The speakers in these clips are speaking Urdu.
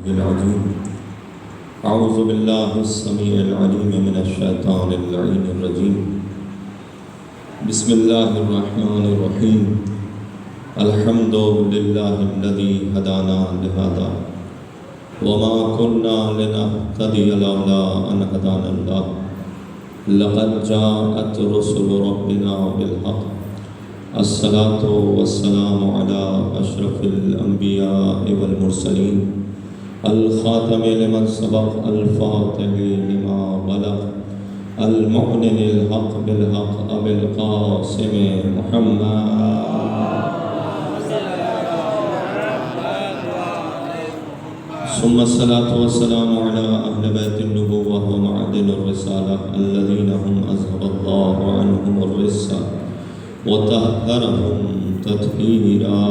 العظيم أعوذ بالله السميع العليم من الشيطان اللعين الرجيم بسم الله الرحمن الرحيم الحمد لله الذي هدانا لهذا وما كنا لنهتدي لولا أن هدانا الله لقد جاءت رسل ربنا بالحق الصلاة والسلام على أشرف الأنبياء والمرسلين الخاتم لمن سبق الفاتح لما بلغ المعلن الحق بالحق أبي القاسم محمد ثم الصلاة والسلام على أهل بيت النبوة ومعدن الرسالة الذين هم أذهب الله عنهم الرجس وطهرهم تطهيرا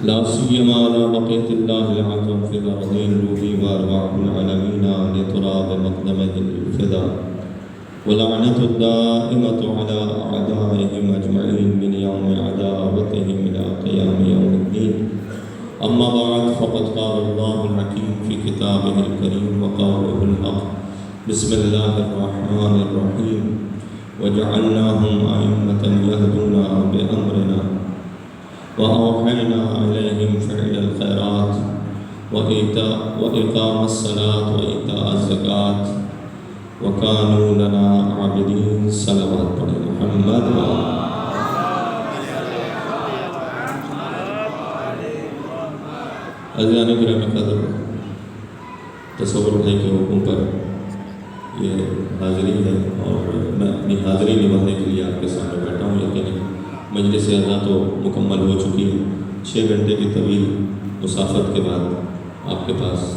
لا سيما على بقية الله العظم في الأرضين روحي وأرواح العالمين لتراب مقدمه الفداء ولعنة الدائمة على أعدائهم أجمعين من يوم عداوتهم إلى قيام يوم الدين أما بعد فقد قال الله الحكيم في كتابه الكريم وقوله الحق بسم الله الرحمن الرحيم وجعلناهم أئمة يهدون بأمرنا وأوحينا إليهم فعل الخيرات وإقام الصلاة وإيتاء الزكاة وكانوا لنا عابدين صلوات محمد عزیزان گرامی قدر تصور بھائی کے حکم پر یہ حاضری ہے اور میں اپنی حاضری نبھانے کے لیے آپ کے سامنے بیٹھا ہوں یقیناً مجلس اعلیٰ تو مکمل ہو چکی ہے 6 گھنٹے کی طویل مسافت کے بعد آپ کے پاس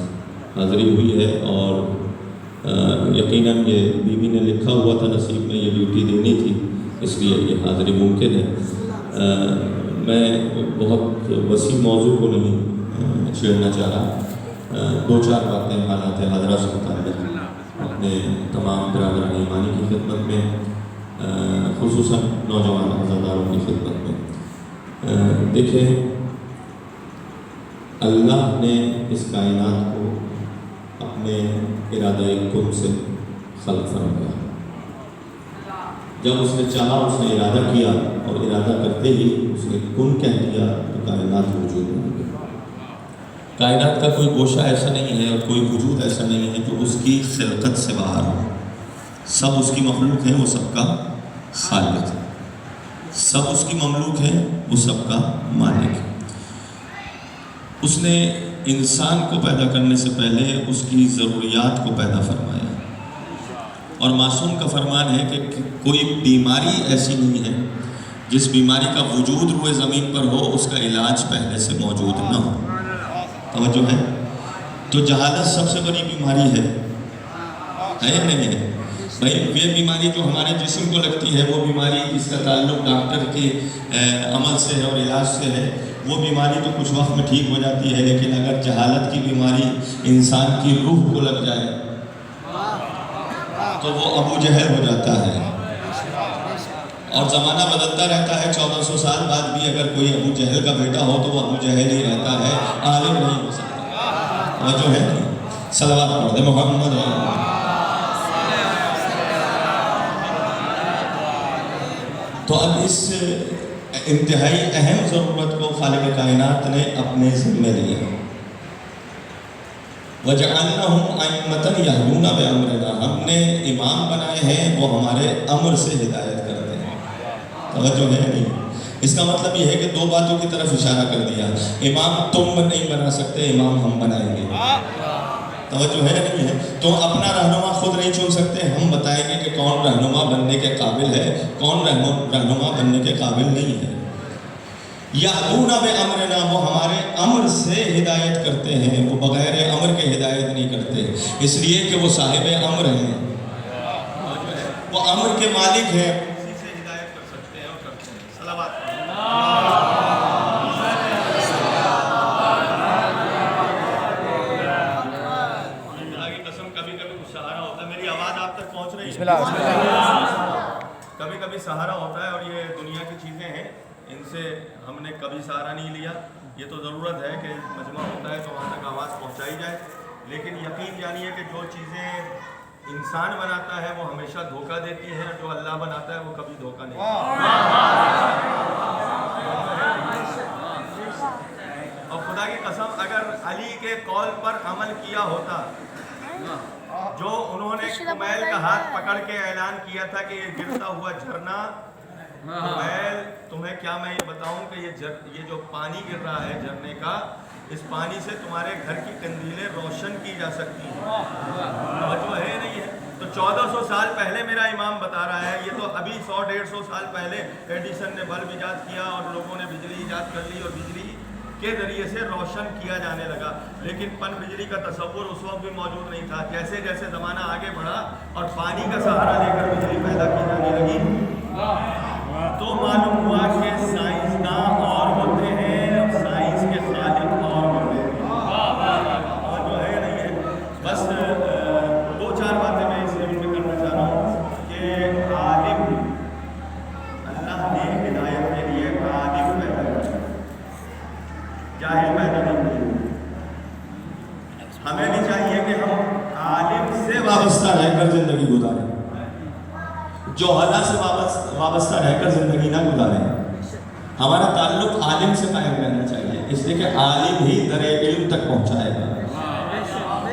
حاضری ہوئی ہے اور یقیناً یہ بیوی نے لکھا ہوا تھا نصیب میں یہ ڈیوٹی دینی تھی اس لیے یہ حاضری ممکن ہے میں بہت وسیع موضوع کو نہیں چھیڑنا چاہ رہا 2-4 باتیں حالات حاضرہ سے متعلق اپنے تمام برادران ایمانی کی خدمت میں خصوصاً نوجوان عزاداروں کی خدمت میں دیکھیں اللہ نے اس کائنات کو اپنے ارادہ کن سے خلق فرمایا جب اس نے چاہا اس نے ارادہ کیا اور ارادہ کرتے ہی اس نے کن کہہ دیا تو کائنات وجود میں آ گئی کائنات کا کوئی گوشہ ایسا نہیں ہے اور کوئی وجود ایسا نہیں ہے جو اس کی خلقت سے باہر ہو سب اس کی مخلوق ہے وہ سب کا خالق ہے سب اس کی مملوک ہے وہ سب کا مالک ہے اس نے انسان کو پیدا کرنے سے پہلے اس کی ضروریات کو پیدا فرمایا اور معصوم کا فرمان ہے کہ کوئی بیماری ایسی نہیں ہے جس بیماری کا وجود روئے زمین پر ہو اس کا علاج پہلے سے موجود نہ ہو توجہ ہے تو جہالت سب سے بڑی بیماری ہے یا نہیں ہے بھائی یہ بیماری جو ہمارے جسم کو لگتی ہے وہ بیماری جس کا تعلق ڈاکٹر کے عمل سے ہے اور علاج سے ہے وہ بیماری تو کچھ وقت میں ٹھیک ہو جاتی ہے لیکن اگر جہالت کی بیماری انسان کی روح کو لگ جائے تو وہ ابو جہل ہو جاتا ہے اور زمانہ بدلتا رہتا ہے 1400 سال بعد بھی اگر کوئی ابو جہل کا بیٹا ہو تو وہ ابو جہل ہی رہتا ہے عالم نہیں ہو سکتا وہ جو ہے صلوات پڑھ دے محمد تو اب اس انتہائی اہم ضرورت کو خالق کائنات نے اپنے ذمہ لیا وَجَعَلْنَهُمْ أَئِمَّةً يَهْدُونَ بِأَمْرِنَا ہم نے امام بنائے ہیں وہ ہمارے امر سے ہدایت کرتے ہیں توجہ ہے نہیں اس کا مطلب یہ ہے کہ 2 باتوں کی طرف اشارہ کر دیا امام تم نہیں بنا سکتے امام ہم بنائیں گے توجہ ہے نہیں ہے تو اپنا رہنما خود نہیں چن سکتے ہم بتائیں گے کہ کون رہنما بننے کے قابل ہے کون رہنما بننے کے قابل نہیں ہے یہدون بامرنا وہ ہمارے امر سے ہدایت کرتے ہیں وہ بغیر امر کے ہدایت نہیں کرتے اس لیے کہ وہ صاحب امر ہیں وہ امر کے مالک ہیں اسی سے ہدایت کر سکتے ہیں اور کرتے ہیں صلوات اللہ کی قسم کبھی کبھی سہارا ہوتا ہے میری آواز آپ تک پہنچ رہی ہے کبھی کبھی سہارا ہوتا ہے اور یہ دنیا کی چیزیں ہیں ان سے ہم نے کبھی سہارا نہیں لیا. یہ تو ضرورت ہے کہ مجمع ہوتا ہے تو وہاں تک آواز پہنچائی جائے، لیکن یقین جانیے کہ جو چیزیں انسان بناتا ہے وہ ہمیشہ دھوکہ دیتی ہیں، جو اللہ بناتا ہے وہ کبھی دھوکہ نہیں دیتا. اور خدا کی قسم اگر علی کے قول پر عمل کیا ہوتا، جو انہوں نے کمیل کا ہاتھ پکڑ کے اعلان کیا تھا کہ یہ گرتا ہوا جھرنا، کمیل تمہیں کیا میں یہ بتاؤں کہ یہ جو پانی گر رہا ہے جھرنے کا، اس پانی سے تمہارے گھر کی قندیلیں روشن کی جا سکتی ہیں. توجہ ہے نہیں ہے؟ تو 1400 سال پہلے میرا امام بتا رہا ہے، یہ تو ابھی 100-150 سال پہلے ایڈیسن نے بلب ایجاد کیا اور لوگوں نے بجلی ایجاد کر لی اور بجلی کے ذریعے سے روشن کیا جانے لگا. لیکن پن بجلی کا تصور اس وقت بھی موجود نہیں تھا. جیسے جیسے زمانہ آگے بڑھا اور پانی کا سہارا لے کر بجلی پیدا کی جانے لگی تو معلوم ہوا کہ سائنسداں اور ہوتے ہیں اور سائنس کے خالق اور ہوتے ہیں. اور جو ہے نہیں ہے، بس 2-4 باتیں میں اس لیے میں کرنا چاہ رہا ہوں کہ عالم اللہ نے ہدایت کے لیے عالم پیدا کیا، جاہل پیدا نہیں کیا. ہمیں بھی چاہیے کہ ہم عالم سے وابستہ رہ کر زندگی گزاریں، جو اللہ سے وابستہ رہ کر زندگی نہ گزاریں. ہمارا تعلق عالم سے قائم رہنا چاہیے، اس لیے کہ عالم ہی در علم تک پہنچائے گا،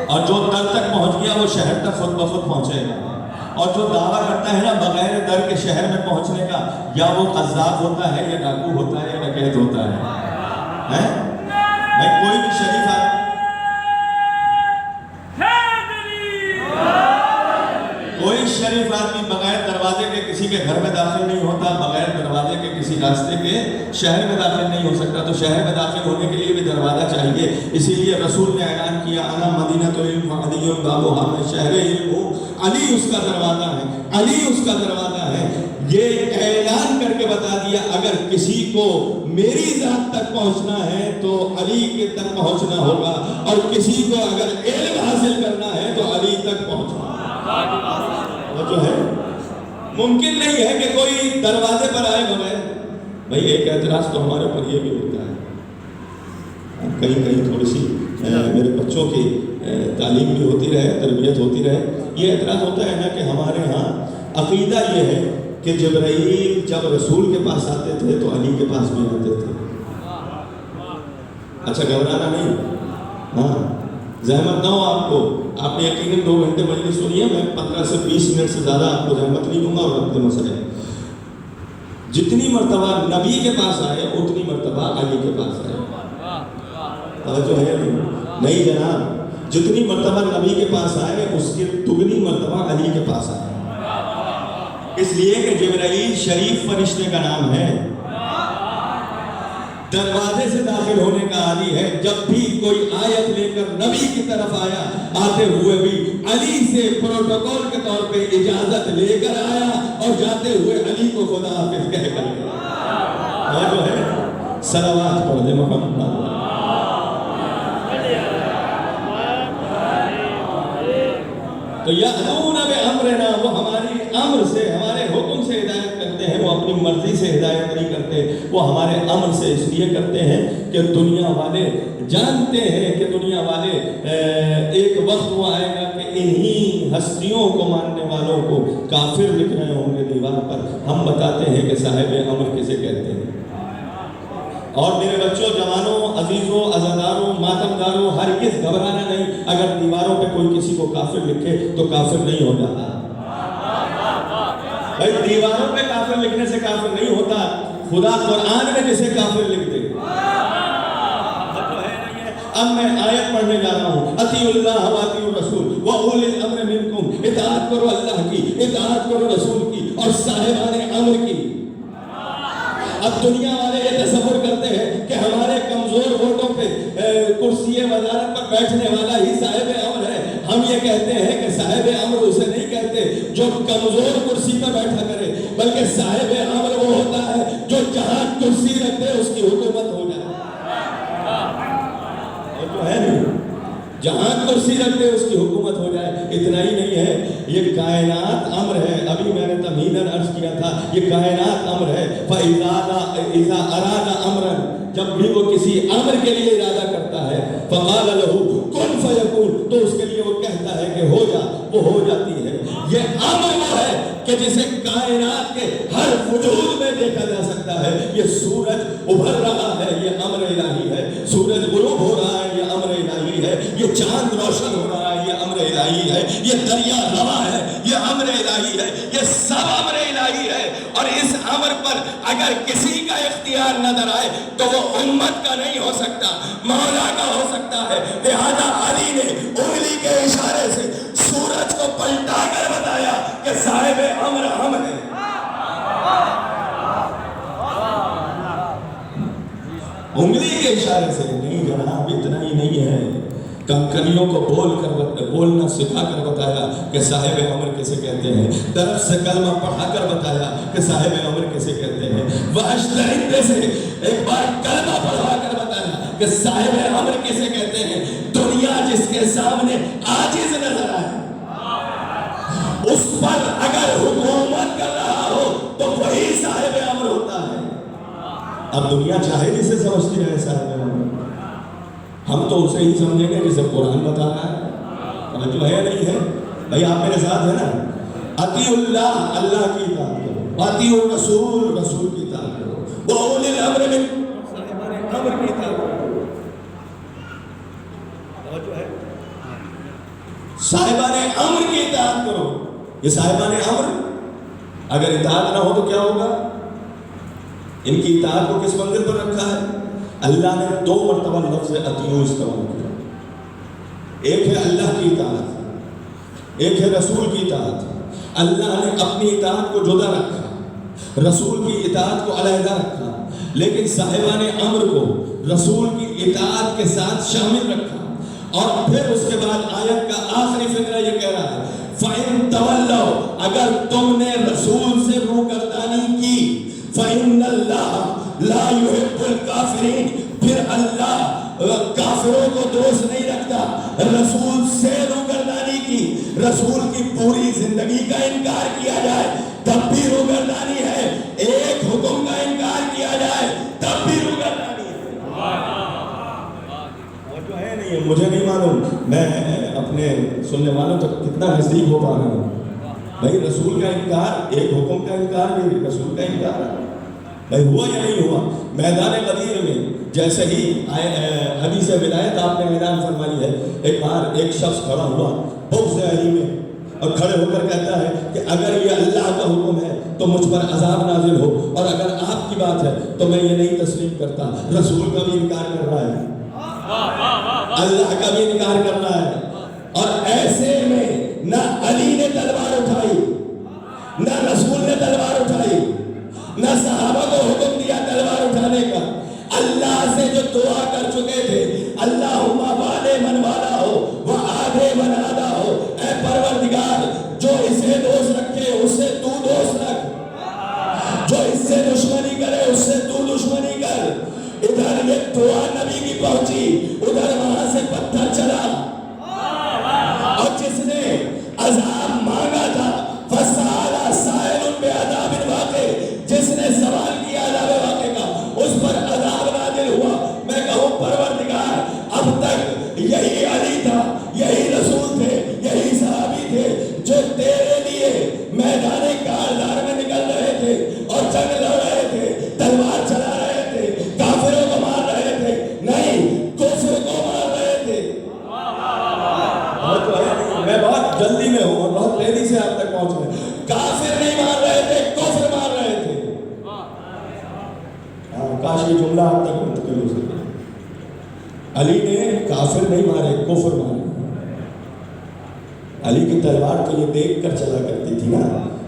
اور جو در تک پہنچ گیا وہ شہر تک خود بخود پہنچے گا. اور جو دعویٰ کرتا ہے نا بغیر در کے شہر میں پہنچنے کا، یا وہ قذاب ہوتا ہے یا ڈاکو ہوتا ہے یا ڈکیت ہوتا ہے. بھائی کوئی بھی شریف آدمی، کوئی شریف آدمی بغیر دروازے کے کسی کے گھر میں داخل نہیں ہوتا، بغیر دروازے کے کسی راستے کے شہر میں داخل نہیں ہو سکتا. تو شہر میں داخل ہونے کے لیے بھی دروازہ چاہیے. اسی لیے رسول نے اعلان کیا انا مدینۃ العلم وعلی بابھا، میں شہر علم ہوں، علی اس کا دروازہ ہے، علی اس کا دروازہ ہے. یہ اعلان کر کے بتا دیا اگر کسی کو میری ذات تک پہنچنا ہے تو علی کے تک پہنچنا ہوگا، اور کسی کو اگر علم حاصل کرنا ہے تو علی تک پہنچنا جو ہے. ممکن نہیں ہے کہ کوئی دروازے پر آئے بغیر. بھائی ایک اعتراض تو ہمارے اوپر یہ بھی ہوتا ہے، کہیں تھوڑی سی میرے بچوں کی تعلیم بھی ہوتی رہے، تربیت ہوتی رہے. یہ اعتراض ہوتا ہے نا کہ ہمارے ہاں عقیدہ یہ ہے کہ جبرائیل جب رسول کے پاس آتے تھے تو علی کے پاس بھی آتے تھے. اچھا گھبرانا نہیں، ہاں زحمت نہ ہو آپ کو. آپ نے یقیناً 2 گھنٹے مجلس سنی ہے، میں 15 سے 20 منٹ سے زیادہ آپ کو زحمت نہیں دوں گا. اور اپنے مسئلے جتنی مرتبہ نبی کے پاس آئے اتنی مرتبہ علی کے پاس آئے. توجہ ہے نہیں جناب؟ جتنی مرتبہ نبی کے پاس آئے اس کی دگنی مرتبہ علی کے پاس آئے. اس لیے کہ جبرائیل شریف فرشتے کا نام ہے، دروازے سے داخل ہونے کا عالی ہے. جب بھی کوئی آیت لے کر نبی کی طرف آیا، آتے ہوئے بھی علی سے پروٹوکول کے طور پہ اجازت لے کر آیا، اور جاتے ہوئے علی کو خدا حافظ کہہ کر گیا. اور جو ہے صلوات پڑھ دے محمد. تو یأمرون بأمرنا، وہ ہماری امر سے، ہمارے حکم سے ہدایت کرتے ہیں. وہ اپنی مرضی سے ہدایت نہیں کرتے، وہ ہمارے امر سے اس لیے کرتے ہیں کہ دنیا والے جانتے ہیں کہ دنیا والے ایک وقت وہ آئے گا کہ انہی ہستیوں کو ماننے والوں کو کافر لکھ رہے ہوں گے دیوار پر. ہم بتاتے ہیں کہ صاحب امر کسے کہتے ہیں. اور میرے بچوں، جوانوں، عزیزوں، عزاداروں، ماتمداروں، ہرگز گھبرانا نہیں. اگر دیواروں پہ کوئی کسی کو کافر لکھے تو کافر نہیں ہو جاتا. بھائی دیواروں پہ کافر لکھنے سے کافر نہیں ہوتا. خدا قرآن میں جسے کافر لکھ دے. اب میں آیت پڑھنے جا رہا ہوں، اطیعوا اللہ واطیعوا الرسول واولی الامر منکم. اطاعت کرو اللہ کی، اطاعت کرو رسول کی اور صاحبان امر کی. اب دنیا والے یہ تصور کرتے ہیں کہ ہمارے کمزور ووٹوں پہ کرسی وزارت پر بیٹھنے والا ہی صاحب امر ہے. ہم یہ کہتے ہیں کہ صاحب امر اسے نہیں کہتے جو کمزور کرسی پر بیٹھا کرے، بلکہ صاحب امر وہ ہوتا ہے جو جہاں کرسی رکھ دے اس کی حکومت ہو جائے. اور جو ہے نہیں جہاں کرسی رکھ دے اس کی حکومت ہو جائے. اتنا ہی نہیں ہے، یہ کائنات امر ہے. ابھی میں نے تمہیداً عرض کیا تھا یہ کائنات امر ہے. فَإِذَا أَرَادَ أَمْرًا، جب بھی وہ کسی امر کے لیے ارادہ کرتا ہے، فَقَالَ لَهُ كُن فَيَكُونُ، تو اس کے لیے وہ کہتا ہے کہ ہو جا، وہ ہو جاتی ہے. یہ امر وہ ہے کہ جسے کائنات کے ہر وجود میں دیکھا جا سکتا ہے. یہ سورج ابھر رہا ہے، یہ امر الہی ہے. سورج غروب ہو رہا ہے، یہ امر الہی ہے. یہ چاند روشن ہو رہا ہے، یہ امر الہی ہے. یہ دریا رواں ہے، یہ امر الہی ہے. یہ سب امر الہی ہے. اور اس امر پر اگر کسی کا اختیار نظر آئے تو وہ امت کا نہیں ہو سکتا، مولا کا ہو سکتا ہے. لہذا علی نے انگلی کے اشارے سے سورج کو پلٹا کر بتایا کہ صاحب امر ہم ہیں. انگلی کے اشارے سے. نہیں جناب، اتنا ہی نہیں ہے، کنکریوں کو بولنا سکھا کر بتایا کہ صاحب امر کیسے کہتے ہیں. درخت سے کلمہ پڑھا کر بتایا کہ صاحب امر کیسے کہتے ہیں. وحش درندے سے ایک بار کلمہ پڑھا کر بتایا کہ صاحب امر کیسے کہتے ہیں. دنیا جس کے سامنے عاجز نظر آئے، اس پر اگر حکومت کر رہا ہو تو وہی صاحب امر ہوتا ہے. اب دنیا چاہے جسے سمجھتی ہے صاحب امر، ہم تو اسے ہی سمجھیں گے جسے قرآن بتا رہا ہے. جو ہے نہیں ہے بھائی، آپ میرے ساتھ ہے نا. اطیعوا اللہ، اللہ کی اطاعت کرو. اطیعوا الرسول، رسول کی اطاعت کرو. وَأُولِي الْأَمْرِ مِنْکُمْ، امر کی اطاعت کرو. صاحبان امر کی اطاعت کرو. یہ صاحبان امر اگر اطاعت نہ ہو تو کیا ہوگا؟ ان کی اطاعت کو کس منزل پر رکھا ہے؟ اللہ نے 2 مرتبہ لفظ اطیعوا استعمال کیا. ایک ہے اللہ کی اطاعت، ایک ہے رسول کی اطاعت. اللہ نے اپنی اطاعت کو جدا رکھا، رسول کی اطاعت کو علیحدہ رکھا، لیکن صاحبان امر کو رسول کی اطاعت کے ساتھ شامل رکھا. اور پھر اس کے بعد آیت کا آخری فقرہ یہ کہہ رہا ہے فَإِن تَوَلَّوْا، اگر تم نے رسول سے روگردانی کی، فَإِنَّ اللَّهَ لَا يُحِبُّ الْكَافِرِينَ، پھر اللہ کافروں کو دوست نہیں رکھتا. رسول سے روگردانی کی، رسول کی پوری زندگی کا انکار کیا جائے تب بھی روگردانی ہے. ایک حکم کا انکار کیا جائے تب بھی روگردانی ہے. وہ جو ہے نہیں، مجھے نہیں معلوم میں اپنے سننے والوں تک کتنا نزدیک ہو پا رہا ہوں. بھائی رسول کا انکار، ایک حکم کا انکار بھی رسول کا انکار ہے. بھائی ہوا یا نہیں ہوا؟ میدان غدیر میں جیسے ہی حدیث ولایت آپ نے اعلان فرمائی ہے، ایک بار ایک شخص کھڑا ہوا بغض علی میں اور کھڑے ہو کر کہتا ہے کہ اگر یہ اللہ کا حکم ہے تو مجھ پر عذاب نازل ہو، اور اگر آپ کی بات ہے تو میں یہ نہیں تسلیم کرتا. رسول کا بھی انکار کر رہا ہے، اللہ کا بھی انکار کر رہا ہے. اور ایسے میں نہ علی نے تلوار اٹھائی، نہ رسول نے تلوار اٹھائی، نہ صحابہ کو حکم دیا تلوار اٹھانے کا. اللہ سے جو دعا کر چکے تھے، اللہم والے من والا ہو وہ آدھے من آدھا ہو، اے پروردگار جو اسے دوست رکھے اس سے تو دوست رکھ، جو اس سے دشمنی کرے اس سے تو دشمنی کر. ادھر یہ دعا نبی کی پہنچی، ادھر وہاں سے پتھر چلا. اور جس نے عذاب مانگا تھا فَسَأَلَ سَائِلٌ بِعَذَابٍ وَاقِعٍ، جس نے سوال کیا عذاب واقع کا اس پر عذاب نازل ہوا. میں کہوں پروردگار اب تک یہی علی تھا، یہی رسول تھے، یہی صحابی تھے جو تیرے لیے میدان کارزار میں نکل رہے تھے اور جنگ لڑ رہے تھے، تلوار چلا رہے تھے، کافروں کو مار رہے تھے، نہیں کفر کو مار رہے تھے. میں بہت جلدی میں ہوں اور بہت تیزی سے آپ تک پہنچ رہے. کافر نہیں مار رہے تھے، کفر مار رہے تھے. کاش یہ جملہ آپ تک منتقل ہو سکے. علی نے کافر نہیں مارے، کفر مارے. علی کی تلوار تو یہ دیکھ کر چلا کرتی تھی نا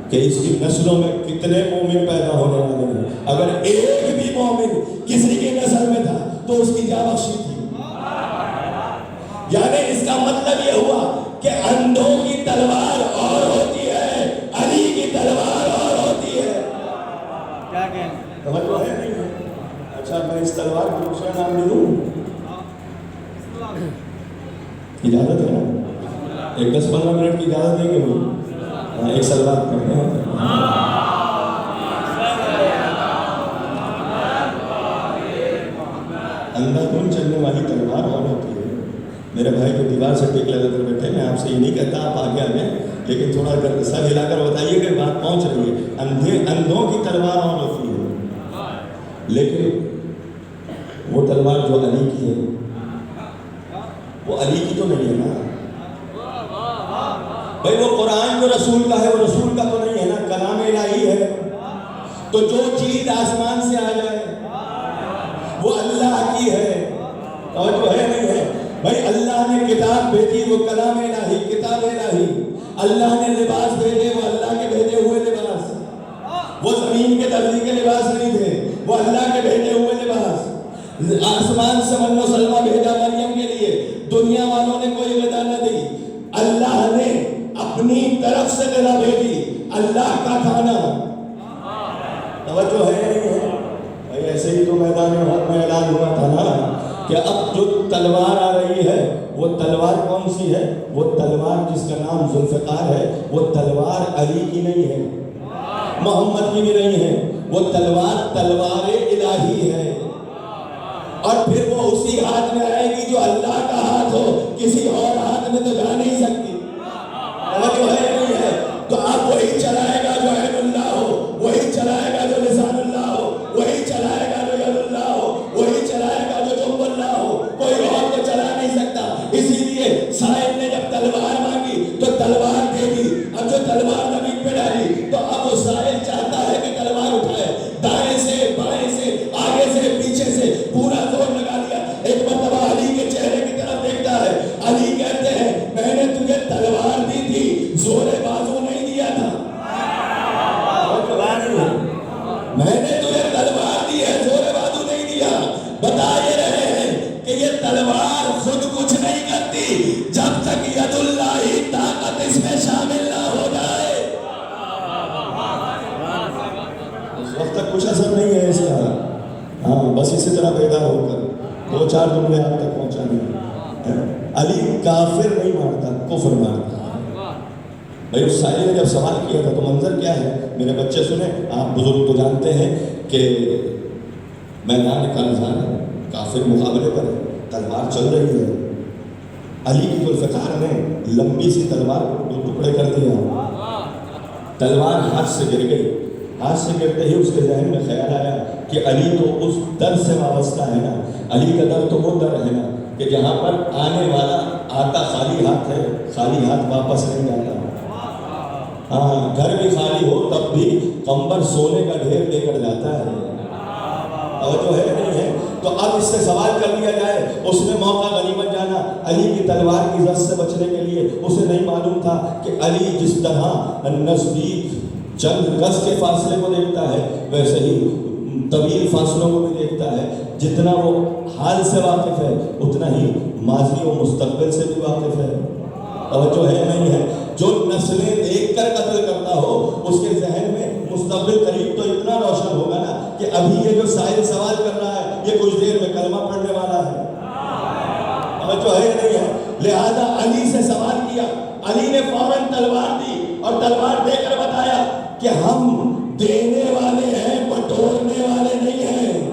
کہ اس کی نسلوں میں کتنے مومن پیدا ہونے والے ہیں. اگر ایک بھی مومن کسی کی نسل میں تھا تو اس کی جان بخشی تھی. یعنی اس کا مطلب یہ ہوا کہ اندھوں کی تلوار اور ہوتی ہے، علی کی تلوار اور ہوتی ہے. کیا کہیں توجہ ہے نہیں ہے؟ اچھا میں اس تلوار کو دوسرا نام دے دوں. اجازت ہے نا؟ ایک 10-15 منٹ کی اجازت دیں گے مجھے؟ ایک سلوات کرتے ہیں. اندھا دھند چلنے والی تلوار اور ہوتی ہے. میرے بھائی جو دیوار سے ٹیک لگا کر بیٹھے، میں آپ سے یہ نہیں کہتا آپ آگے آگے، لیکن تھوڑا اگر سر ہلا کر بتائیے کہ بات پہنچ رہی ہے. اندھوں کی تلوار اور ہوتی ہے، لیکن وہ تلوار جو علی کی ہے وہ علی کی تو نہیں ہے نا بھائی. وہ قرآن جو رسول کا ہے وہ رسول کا تو نہیں ہے نا، کلام الہی ہے. تو جو چیز آسمان سے آ جائے وہ اللہ کی ہے، اور جو ہے نہیں ہے بھائی. اللہ نے کتاب بھیجی، وہ کلام الہی، کتاب الہی. اللہ نے لباس بھیجے، وہ اللہ کے بھیجے ہوئے لباس. وہ زمین کے درزی کے لباس نہیں تھے، وہ اللہ کے بھیجے ہوئے لباس. آسمان سے من و سلمہ بھیجا مریم کے لیے، دنیا والوں نے کوئی غذا نہ دی، اللہ نے اپنی طرف سے غذا بھیجی، اللہ کا کھانا. توجہ ہے نہیں ہے بھائی؟ ایسے ہی تو میدان حق میں اعلان ہوا تھا نا کہ اب جو تلوار آ رہی ہے وہ تلوار کون سی ہے؟ وہ تلوار جس کا نام ذوالفقار ہے، وہ تلوار علی کی نہیں ہے، محمد کی بھی نہیں ہے. وہ تلوار الہی ہے، اور پھر وہ اسی ہاتھ میں آئے گی جو اللہ کا ہاتھ ہو، کسی اور ہاتھ میں تو جا نہیں سکتی. جو ہے نہیں ہے تو اب وہی چلائے گا جو عین اللہ ہو، وہی چلائے گا جو لسان اللہ ہو، وہی چلائے گا جو ید اللہ ہو، وہی چلائے گا جو جنب اللہ ہو. کوئی اور تو چلا نہیں سکتا. اسی لیے سائل نے جب تلوار مانگی تو تلوار دے دی. اب جو تلوار زمین پہ ڈالی تو اب وہ سائل چاہتا ہے کہ تلوار اٹھائے، دائیں سے بائیں سے آگے سے پیچھے سے پورا زور لگا دیا. ایک مرتبہ علی کے چہرے کی طرف دیکھتا ہے، علی کہتے ہیں میں نے تجھے تلوار دی تھی، زور بازو نہیں دیا تھا. میں نے تجھے تلوار دی ہے، زور بازو نہیں دیا. بتا یہ رہے ہیں کہ یہ تلوار خود کچھ نہیں کرتی جب تک ید اللہ ہی طاقت اس میں شامل نہ ہو جائے. اس وقت تک کچھ اثر نہیں ہے اس کا. ہاں بس اسی طرح بیدار ہو کر 2-4 جملے آپ تک پہنچانے. علی کافر نہیں مارتا، کفر مارتا. بھائی اس سائل نے جب سوال کیا تھا تو منظر کیا ہے میرے بچے سنیں. آپ بزرگ تو جانتے ہیں کہ میدان کارزان ہے، کافر مقابلے پر تلوار چل رہی ہے. علی کی ذوالفقار نے لمبی سی تلوار کو 2 ٹکڑے کر دیا. تلوار ہاتھ سے گر گئی. ہاتھ سے گرتے ہی اس کے ذہن میں خیال آیا کہ علی تو اس در سے وابستہ ہے نا. علی کا در تو وہ در ہے نا کہ جہاں پر آنے والا آتا خالی ہاتھ ہے، خالی ہاتھ واپس نہیں جاتا. ہاں گھر بھی خالی ہو تب بھی کمبر سونے کا ڈھیر لے کر جاتا ہے. اور جو ہے نہیں ہے تو اب اس سے سوال کر دیا جائے. اس نے موقع غنیمت جانا علی کی تلوار کی زد سے بچنے کے لیے. اسے نہیں معلوم تھا کہ علی جس طرح نزدیک چند گز کے فاصلے کو دیکھتا ہے ویسے ہی طویل فاصلوں کو بھی دیکھتا ہے. جتنا وہ حال سے واقف ہے اتنا ہی ماضی و مستقبل سے بھی واقف ہے. توجہ ہے نہیں ہے؟ جو نسلیں دیکھ کر قتل کرتا ہو اس کے ذہن میں مستقبل قریب تو اتنا روشن ہوگا نا کہ ابھی یہ جو سائل سوال کر رہا ہے یہ کچھ دیر میں کلمہ پڑھنے والا ہے. توجہ ہے نہیں ہے؟ لہذا علی سے سوال کیا. علی نے فوراً تلوار دی اور تلوار دے کر بتایا کہ ہم دینے والے ہیں، بٹورنے والے نہیں ہیں.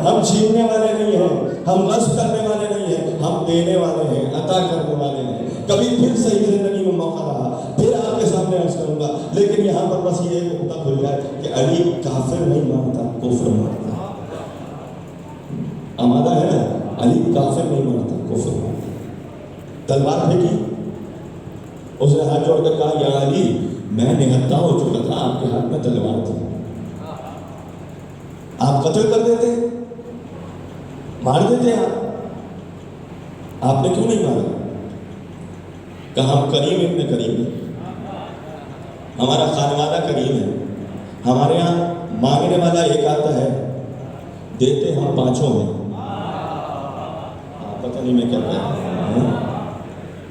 ہم چھیننے والے نہیں ہیں، ہم غصب کرنے والے نہیں ہیں، ہم دینے والے ہیں، عطا کرنے والے ہیں. کبھی پھر صحیح زندگی میں موقع رہا پھر آپ کے سامنے عرض کروں گا، لیکن یہاں پر بس یہ نقطہ کھل جائے کہ علی کافر نہیں مانتا، کفر مانتا. آمادہ ہے نا؟ علی کافر نہیں مانتا، کفر مانتا. تلوار پھینکی، اس نے ہاتھ جوڑ کر کہا یا علی میں نہتا ہو چکا تھا، آپ کے ہاتھ میں تلوار تھی، آپ قتل کر دیتے، مار دیتے. آپ نے کیوں نہیں مارا؟ کہا ہم کریم ابن کریم ہے، ہمارا خانوادہ کریم ہے. ہمارے ہاں مانگنے والا ایک آتا ہے، دیتے ہم 5 ہیں. پتہ نہیں میں کیا کہتا ہوں.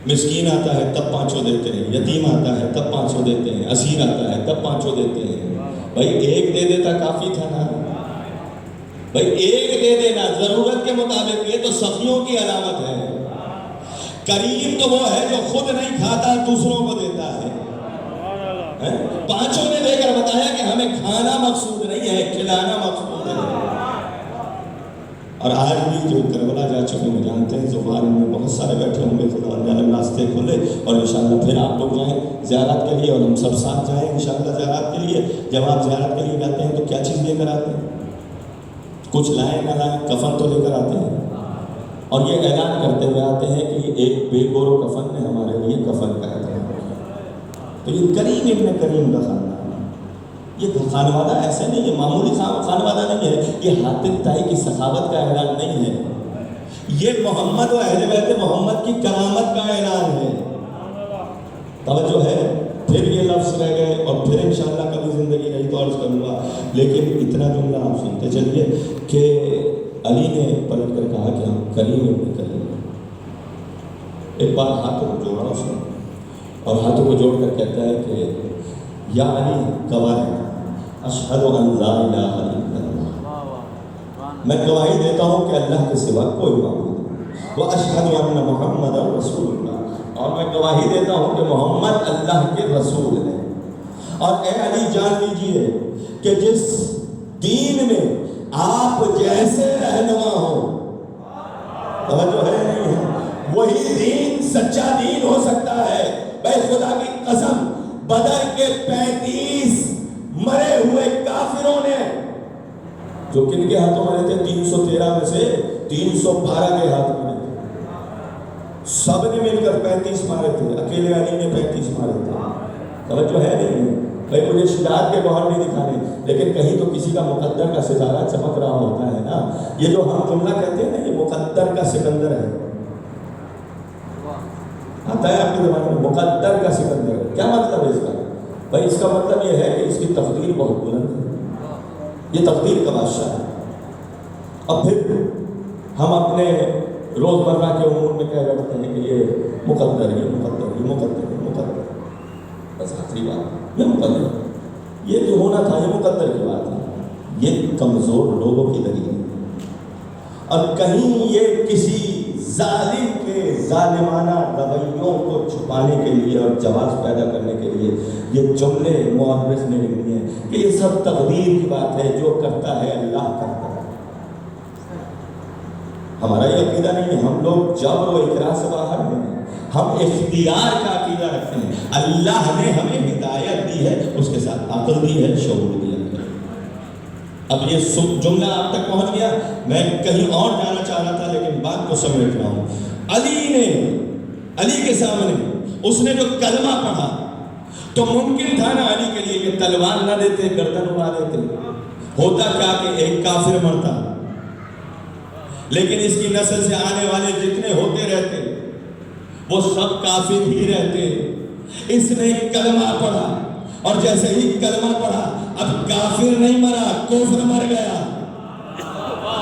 مسکین آتا ہے تب 5 دیتے ہیں، یتیم آتا ہے تب 5 دیتے ہیں، اسیر آتا ہے تب 5 دیتے ہیں. بھائی ایک دے دیتا کافی تھا نا. بھائی ایک دے دینا ضرورت کے مطابق، یہ تو سخیوں کی علامت ہے. کریم تو وہ ہے جو خود نہیں کھاتا دوسروں کو دیتا ہے. پانچوں نے لے کر بتایا کہ ہمیں کھانا مقصود نہیں ہے، کھلانا مقصود ہے. اور آج بھی جو کربلا جا چکے ہیں جانتے ہیں، زبان میں بہت سارے بیٹھے ہوں گے، خدا نے راستے کھولے اور انشاءاللہ پھر آپ لوگ جائیں زیارت کے لیے اور ہم سب ساتھ جائیں انشاءاللہ زیارت کے لیے. جب آپ زیارت کے لیے جاتے ہیں تو کیا چیز لے کر آتے ہیں؟ کچھ لائیں نہ لائیں، کفن تو لے کر آتے ہیں. اور یہ اعلان کرتے ہوئے آتے ہیں کہ ایک بے گور و کفن نے ہمارے لیے کفن کا اعلان کیا. تو یہ کریم ابن کریم کا خاندان، یہ خانوادہ ایسے نہیں ہے، معمولی خانوادہ نہیں ہے. یہ حاتم طائی کی سخاوت کا اعلان نہیں ہے، یہ محمد و اہل بیت محمد کی کرامت کا اعلان ہے. توجہ ہے. پھر یہ لفظ رہ گئے اور پھر انشاءاللہ کبھی زندگی رہی تو عرض کروں گا، لیکن اتنا جملہ آپ سنتے چلیے کہ علی نے پلٹ کر کہا کہ ہم کریم ابن کریم. ایک بار ہاتھوں کو جوڑا اس نے اور ہاتھوں کو جوڑ کر کہتا ہے کہ یا علی گواہ اشہد ان لا الہ الا اللہ، میں گواہی دیتا ہوں کہ اللہ کے سوا کوئی معبود نہیں، واشہد ان محمد رسول اللہ، اور میں گواہی دیتا ہوں کہ محمد اللہ کے رسول ہے. اور اے علی جان لیجئے کہ جس دین میں آپ جیسے رہنما ہو، توجہ ہے نہیں ہے، وہی دین سچا دین ہو سکتا ہے. بے خدا کی قسم بدر کے 35 مرے ہوئے کافروں نے، جو کن کے ہاتھوں مرے تھے؟ 313 میں سے 312 کے ہاتھ میں، سب نے مل کر 35 مارے تھے، اکیلے علی نے 35 مارے تھے. توجہ ہے نہیں ہے بھائی، مجھے شجاعت کے گوہر نہیں دکھانے، لیکن کہیں تو کسی کا مقدر کا ستارہ چمک رہا ہوتا ہے نا. یہ جو ہم جملہ کہتے ہیں نا، یہ مقدر کا سکندر ہے. آتا ہے آپ کے زمانے میں مقدر کا سکندر. کیا مطلب ہے اس کا؟ بھائی اس کا مطلب یہ ہے کہ اس کی تقدیر بہت بلند ہے، یہ تقدیر کا بادشاہ ہے. اب پھر ہم اپنے روزمرہ کے امور میں کہہ رکھتے ہیں کہ یہ مقدر، یہ مقدر، یہ مقدر، یہ مقدر. بس آخری بات یہ مقدر، یہ جو ہونا تھا یہ مقدر کی بات ہے. یہ کمزور لوگوں کی دلیل ہے. اور کہیں یہ کسی ظالم کے ظالمانہ رویوں کو چھپانے کے لیے اور جواز پیدا کرنے کے لیے یہ جملے مورخ نے لکھ دیے ہیں کہ یہ سب تقدیر کی بات ہے، جو کرتا ہے اللہ کرتا ہے. ہمارا یہ عقیدہ نہیں ہے، ہم لوگ جبر و اکراہ سے باہر ہیں، ہم اختیار کا عقیدہ رکھتے ہیں. اللہ نے ہمیں ہدایت دی ہے، اس کے ساتھ عقل دی ہے، شعور دیا ہے. اب یہ جملہ آپ تک پہنچ گیا. میں کہیں اور جانا چاہ رہا تھا لیکن بات کو سمیٹ رہا ہوں. علی کے سامنے اس نے جو کلمہ پڑھا تو ممکن تھا نا علی کے لیے کہ تلوار نہ دیتے، گردن اڑا دیتے. ہوتا کیا کہ ایک کافر مرتا، لیکن اس کی نسل سے آنے والے جتنے ہوتے رہتے وہ سب کافر ہی رہتے. اس نے کلمہ پڑھا اور جیسے ہی کلمہ پڑھا اب کافر نہیں مرا، کفر مر گیا.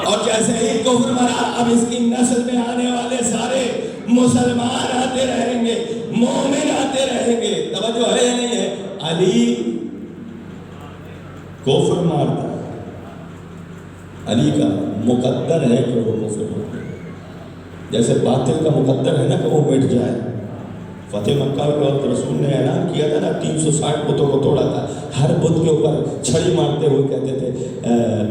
اور جیسے ہی کفر مرا اب اس کی نسل میں آنے والے سارے مسلمان آتے رہیں گے، مومن آتے رہیں گے. توجہ ہے یا نہیں ہے؟ علی کفر مارتا ہے، علی کا مقدر ہے کہ وہ کفر مارتا ہے. جیسے باطل کا مقدر ہے نا کہ وہ مٹ جائے. فتح مکہ کے وقت رسول نے اعلان کیا تھا نا، 360 بتوں کو توڑا تھا. ہر بت کے اوپر چھڑی مارتے ہوئے کہتے تھے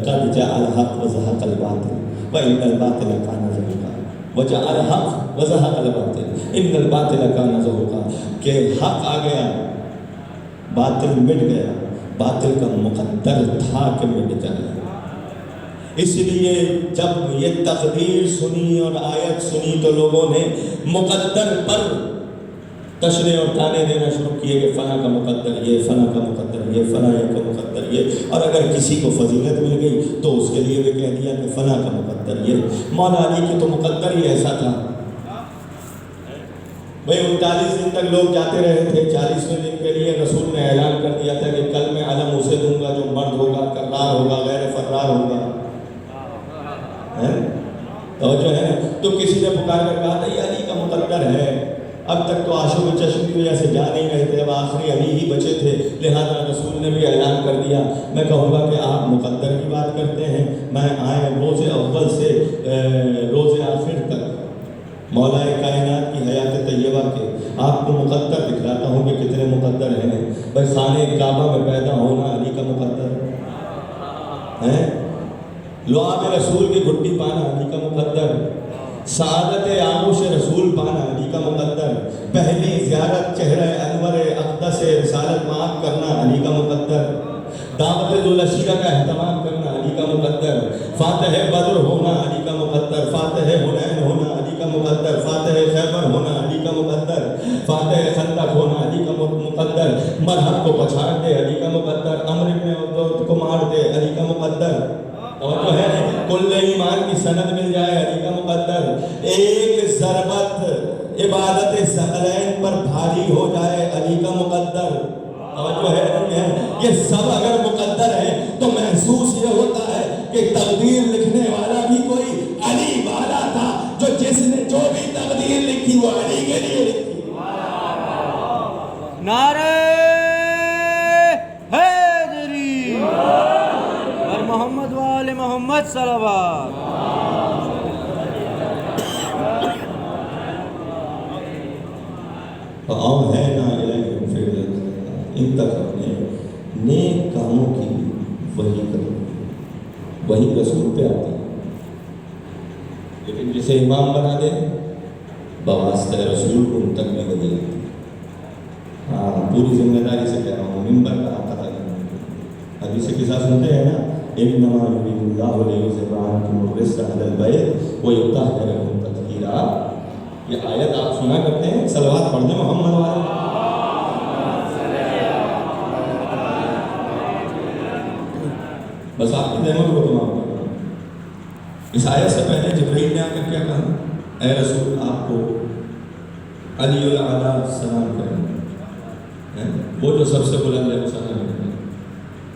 قد جاء الحق وزهق الباطل وان الباطل كان زهوقا وجاء الحق وزهق الباطل ان الباطل كان زهوقا. کہ حق آ گیا، باطل مٹ گیا. باطل کا مقدر تھا کہ مٹ جائے. اس لیے جب یہ تقدیر سنی اور آیت سنی تو لوگوں نے مقدر پر تشریح اور تانے دینا شروع کیے کہ فلاں کا مقدر یہ، فلاں کا مقدر یہ، فلاں کا مقدر یہ. اور اگر کسی کو فضیلت مل گئی تو اس کے لیے بھی کہہ دیا کہ فلاں کا مقدر یہ. مولا علی کی تو مقدر ہی ایسا تھا بھئی. 39 دن تک لوگ جاتے رہے تھے. 40ویں دن کے لیے رسول نے اعلان کر دیا تھا کہ کل میں علم اسے دوں گا جو مرد ہوگا، کرار ہوگا، غیر فرار ہوگا. توجہ ہے. تو کسی نے پکار کر کہا تھا یہ علی کا مقدر ہے. اب تک تو عاشق و چشم کی وجہ سے جا نہیں رہے تھے، اب آخری علی ہی بچے تھے، لہذا رسول نے بھی اعلان کر دیا. میں کہوں گا کہ آپ مقدر کی بات کرتے ہیں، میں آئے روز اول سے روز آخر تک مولا کائنات کی حیات آپ کو مقدر دکھلاتا ہوں کہ کتنے مقدر ہیں. بھائی خانہ کعبہ میں پیدا ہونا علی کا مقدر ہے. لعاب رسول کی گھٹی پانا علی کا مقدر. سعادت آغوش رسول پانا علی کا مقدر. پہلی زیارت چہرہ انور اقدس رسالت مآب کرنا علی کا مقدر. دعوت ذوالعشیرہ کا اہتمام کرنا علی کا مقدر. فاتح بدر ہونا علی کا مقدر. فاتح حنین ہونا علی کا مقدر. فاتح خیبر ہونا علی کا مقدر. فاتح خندق ہونا علی کا مقدر. مرحب کو پچھاڑ دے علی کا مقدر. امر ابن عبد کو مار دے علی کا مقدر. اور جو ہے کل ایمان کی سند مل جائے علی کا مقدر. ایک ضربت عبادت ثقلین پر بھاری ہو جائے علی کا مقدر. اور جو ہے یہ سب اگر مقدر ہے تو محسوس یہ ہوتا ہے کہ تقدیر لکھنے والا بھی کوئی علی والا تھا، جس نے جو بھی تقدیر لکھی وہ علی کے لیے لکھی. نعرہ حیدری اور محمد وآل محمد صلوات. اور ہے نا الیہم فی ان تک اپنے نیک کاموں کی وہی کرو. وہی رسول پہ آتی ہے، لیکن جسے امام بنا دے بواسطہ رسول کو ان تک بھی وہی آتی ہے. ہاں پوری ذمہ داری سے کہہ رہا ہوں، ممبر کا آتا ہے. حدیث سے قصہ سنتے ہیں نا، انما یرید اللہ لیذھب عنکم الرجس اہل البیت ویطہرکم تطہیرا. یہ آیت آپ سنا کرتے ہیں، صلوات پڑھ دیں محمد والے. بس آپ کی نعمت کو تمام کرنا. اس آیت سے پہلے جبرائیل نے آ کر کیا کہا؟ اے رسول آپ کو علی الاعلیٰ سلام کریں، وہ جو سب سے بلند ہے وہ سلام کریں.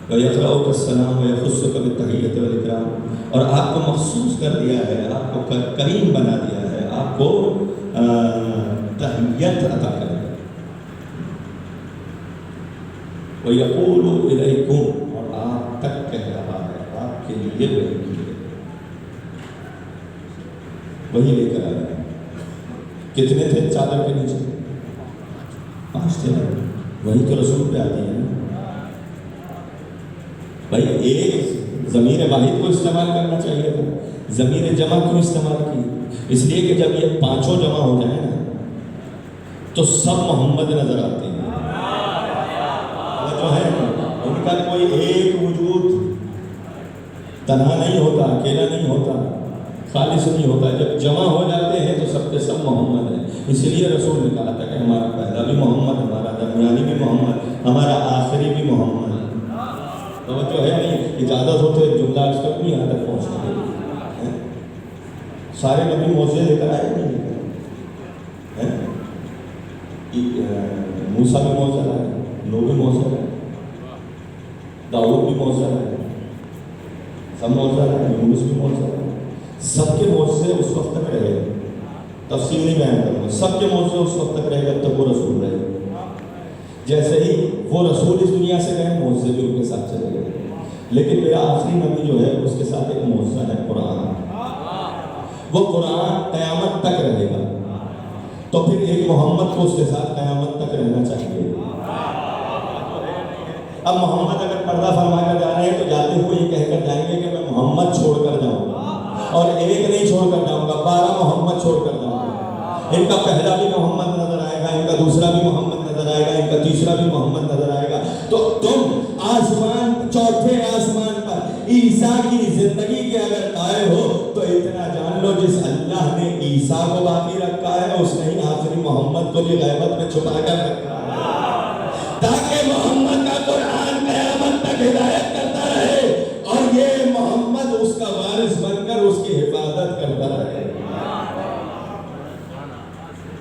وَيَقْرَؤُكَ السَّلَامُ وَيَخُصُّكَ بِالتَّحِيَّةِ وَالْإِكْرَامِ. اور آپ کو مخصوص کر دیا ہے، آپ کو کریم بنا دیا ہے، آپ کو تحیت عطا کر دیا. وَيَقُولُ إِلَيْكُمْ، اور آپ تک کہہ رہا ہے، آپ کے لیے وہی لے کر آیا. کتنے تھے چادر کے نیچے؟ 5 تھے. وہی تو رسول پہ آتی ہے. بھائی ایک ضمیر واحد کو استعمال کرنا چاہیے تھا، ضمیر جمع کیوں استعمال کی؟ اس لیے کہ جب یہ 5 جمع ہو جائیں نا تو سب محمد نظر آتے ہیں. جو ہے ان کا کوئی ایک وجود تنہا نہیں ہوتا، اکیلا نہیں ہوتا، خالص نہیں ہوتا. جب جمع ہو جاتے ہیں تو سب کے سب محمد ہیں. اس لیے رسول نے کہا تھا کہ ہمارا پہلا بھی محمد، ہمارا درمیانی بھی محمد، ہمارا آخری بھی محمد. توجہ ہے نہیں؟ اجازت ہو تو ایک جملہ اس تک بھی یہاں تک پہنچ گئے. سارے نبی موضوع لے کر آئے نہیں؟ موسیٰ بھی موضوع ہے، نوح بھی موضوع ہے، داؤد بھی موضوع ہے، سب موضوع ہے، یونس بھی موضوع ہے. سب کے موضوع اس وقت تک رہے. تفصیل نہیں بیان کروں، سب کے موضوع اس وقت تک رہے جب تک وہ رسول رہے. جیسے ہی وہ رسول اس دنیا سے گئے، معجزے بھی ان کے ساتھ چلے گئے. لیکن میرا آخری نبی جو ہے اس کے ساتھ ایک معجزہ ہے، قرآن. وہ قرآن قیامت تک رہے گا. تو پھر ایک محمد کو اس کے ساتھ قیامت تک رہنا چاہیے. اب محمد اگر پردہ فرما کر جا رہے ہیں تو جاتے ہوئے یہ کہہ کر جائیں گے کہ میں محمد چھوڑ کر جاؤں گا، اور ایک نہیں چھوڑ کر جاؤں گا، 12 محمد چھوڑ کر جاؤں گا. ان کا پہلا بھی محمد نظر آئے گا، ان کا دوسرا بھی محمد نظر آئے گا، ان کا تیسرا بھی محمد نظر آئے گا. تو تم آسمان، چوتھے آسمان پر عیسیٰ کی زندگی کے اگر قائل ہو تو اتنا جان لو جس اللہ نے عیسیٰ کو باقی رکھا ہے اس نے ہی آخری محمد کو بھی غیبت میں چھپا کر رکھا ہے، تاکہ محمد کا قرآن قیامت تک ہدایت کرتا رہے اور یہ محمد اس کا وارث بن کر اس کی حفاظت کرتا رہے.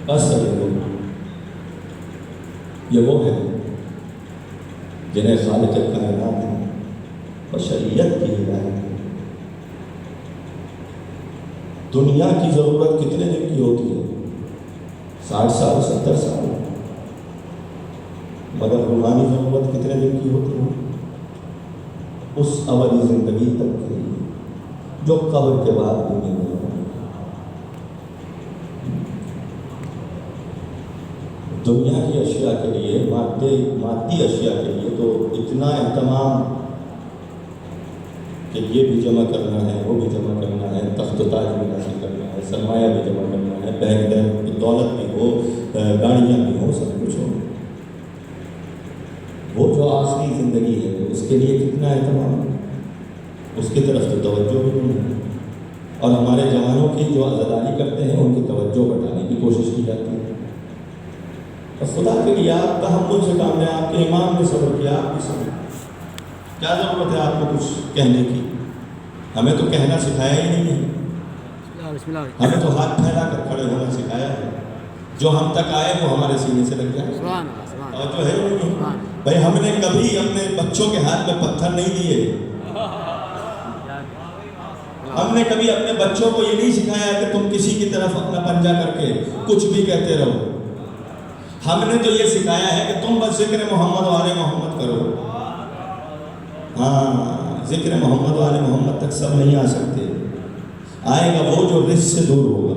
بس یہ وہ ہے جنہیں خالق کائنات بشریت کی ہدایت. دنیا کی ضرورت کتنے دن کی ہوتی ہے؟ 60 سال 70 سال. مگر روحانی ضرورت کتنے دن کی ہوتی ہے؟ اس ابدی زندگی تک کے لیے جو قبر کے بعد بھی نہیں ہوگا. دنیا کی اشیاء کے لیے، مادی اشیاء کے لیے تو اتنا اہتمام کہ یہ بھی جمع کرنا ہے، وہ بھی جمع کرنا ہے، تخت و تاج بھی حاصل کرنا ہے، سرمایہ بھی جمع کرنا ہے، بینک دولت بھی ہو، گاڑیاں بھی ہو، سب کچھ ہو. وہ جو آخری زندگی ہے اس کے لیے کتنا اہتمام، اس کی طرف تو توجہ بھی نہیں ہے. اور ہمارے جوانوں کی جو عزاداری کرتے ہیں ان کی توجہ بٹانے کی کوشش کی جاتی ہے. اور خدا کے لیے آپ تحمل سے کام لیں. آپ کے امام نے صبر کیا، آپ بھی صبر. کیا ضرورت ہے آپ کو کچھ کہنے کی؟ ہمیں تو کہنا سکھایا ہی نہیں ہے. ہمیں تو ہاتھ پھیلا کر کھڑے ہونا سکھایا ہے. جو ہم تک آئے وہ ہمارے سینے سے لگ جائے. اور جو ہے نہیں بھائی، ہم نے کبھی اپنے بچوں کے ہاتھ میں پتھر نہیں دیے. ہم نے کبھی اپنے بچوں کو یہ نہیں سکھایا کہ تم کسی کی طرف اپنا پنجہ کر کے کچھ بھی کہتے رہو. ہم نے تو یہ سکھایا ہے کہ تم بس ذکر محمد و آل محمد کرو. ہاں، ذکر محمد و آل محمد تک سب نہیں آ سکتے. آئے گا وہ جو رزق سے دور ہوگا.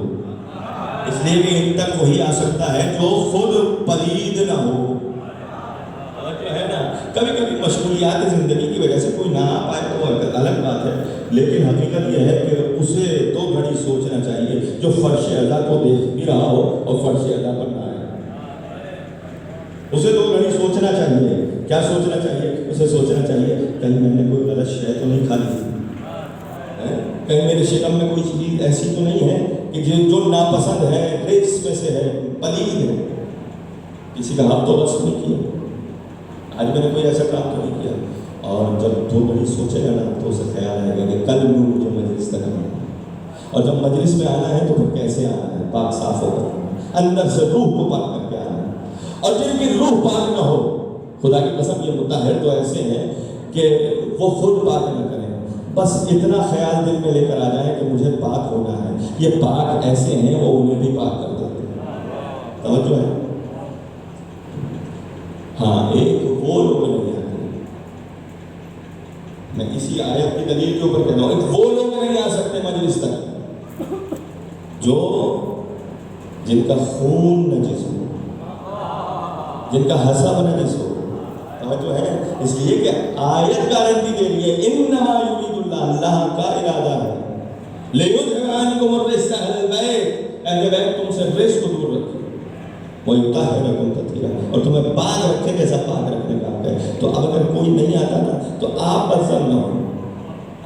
اس لیے کہ ان تک وہی آ سکتا ہے جو خود پلید نہ ہو. جو ہے نا، کبھی کبھی مشغولیات زندگی کی وجہ سے کوئی نہ آ پائے تو الگ بات ہے، لیکن حقیقت یہ ہے کہ اسے 2 گھڑی سوچنا چاہیے جو فرش ادا کو دیکھ بھی رہا ہو اور فرش ادا پر نہ آئے. اسے 2 گھڑی سوچنا چاہیے. کیا سوچنا چاہیے؟ اسے سوچنا چاہیے کہیں میں نے کوئی غلط شے تو نہیں کھا لی، کہیں میرے شکم میں کوئی چیز ایسی تو نہیں ہے کہ جو ناپسند ہے، رزق میں سے ہے، پلید ہے. کسی کا حق تو رس نہیں کیا. آج میں نے کوئی ایسا کام تو نہیں کیا. اور جب 2 گھڑی سوچے گا نا تو اسے خیال آئے گا کہ کل میں مجھے مجلس تک آنا ہے. اور جب مجلس میں آنا ہے تو پھر کیسے آنا ہے؟ پاک صاف ہو کر، اندر سے روح کو پاک کر کے آنا ہے. اور جن کی روح پاک نہ ہو، خدا کی قسم یہ مطہر تو ایسے ہیں کہ وہ خود پاک نہ کریں، بس اتنا خیال دل میں لے کر آ جائیں کہ مجھے پاک ہونا ہے. یہ پاک ایسے ہیں وہ انہیں بھی پاک کر دیتے ہیں. توجہ ہے؟ ہاں، ایک وہ لوگ نہیں آتے. میں اسی آیت کی دلیل کے اوپر کہتا ہوں، ایک وہ لوگ نہیں آ سکتے مجلس تک جو جن کا خون نجس ہو، جن کا حسب نجس ہو. توجہ ہے؟ اس لیے کہ آیت گارنٹی دے رہی ہے انما یرید اللہ، اللہ کا ارادہ ہے لیذھب عنکم الرجس اہل البیت، اہل بیت تم سے رجس کو دور رکھے، وَيُطَهِّرَكُمْ تَطْهِيرًا، اور تمہیں پاک رکھے جیسا پاک رکھنے کا ہے. تو اب اگر کوئی نہیں آتا نا تو آپ بدظن نہ ہو،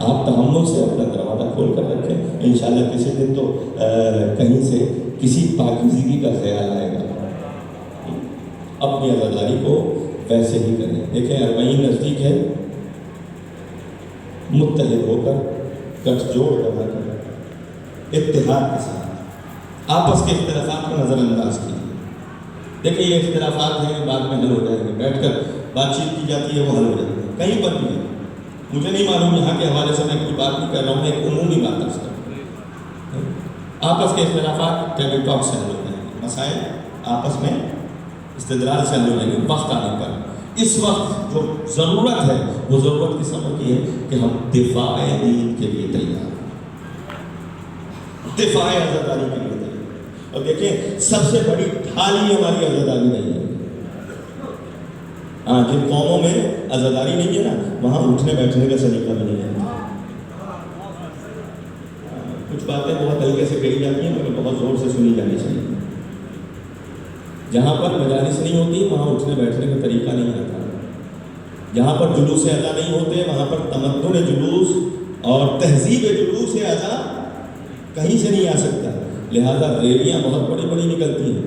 آپ تحمل سے اپنا دروازہ کھول کر رکھیں. انشاءاللہ کسی دن تو کہیں سے کسی پاکیزگی کا خیال آئے گا. اپنی عزاداری کو ویسے ہی کریں. دیکھیں 40 نزدیک ہے، متحد ہو کر، گٹھ جوڑ لگا کر، اتحاد کے ساتھ آپس کے اختلافات کو نظر انداز کیجیے. دیکھیں یہ اختلافات ہیں، بعد میں حل ہو جائیں گے. بیٹھ کر بات چیت کی جاتی ہے، وہ حل ہو جاتی ہے. کہیں پر بھی مجھے نہیں معلوم یہاں کے حوالے سے میں کوئی بات نہیں کر رہا ہوں، میں ایک عمومی بات کر سکتا ہوں. آپس کے اختلافات ٹیبل ٹاک سے حل ہوتے ہیں. مسائل آپس میں استدلال سے حل ہو جائیں گے وقت آنے پر. اس وقت جو ضرورت ہے وہ ضرورت کس امر کی ہے کہ ہم دفاع دین کے لیے تیار ہیں، دفاع عزاداری کے لیے تیار. اور دیکھیں سب سے بڑی ڈھال ہماری عزاداری نہیں ہے. ہاں، جن قوموں میں عزاداری نہیں ہے نا وہاں اٹھنے بیٹھنے کا سلیقہ بھی نہیں ہے. کچھ باتیں بہت ہلکے سے کہی جاتی ہیں مگر بہت زور سے سنی جانی چاہیے. جہاں پر مجالس نہیں ہوتی وہاں اٹھنے بیٹھنے کا طریقہ نہیں آتا. جہاں پر جلوس ادا نہیں ہوتے وہاں پر تمدن جلوس اور تہذیب جلوس ادا کہیں سے نہیں آ سکتا. لہذا ریلیاں بہت بڑی بڑی نکلتی ہیں.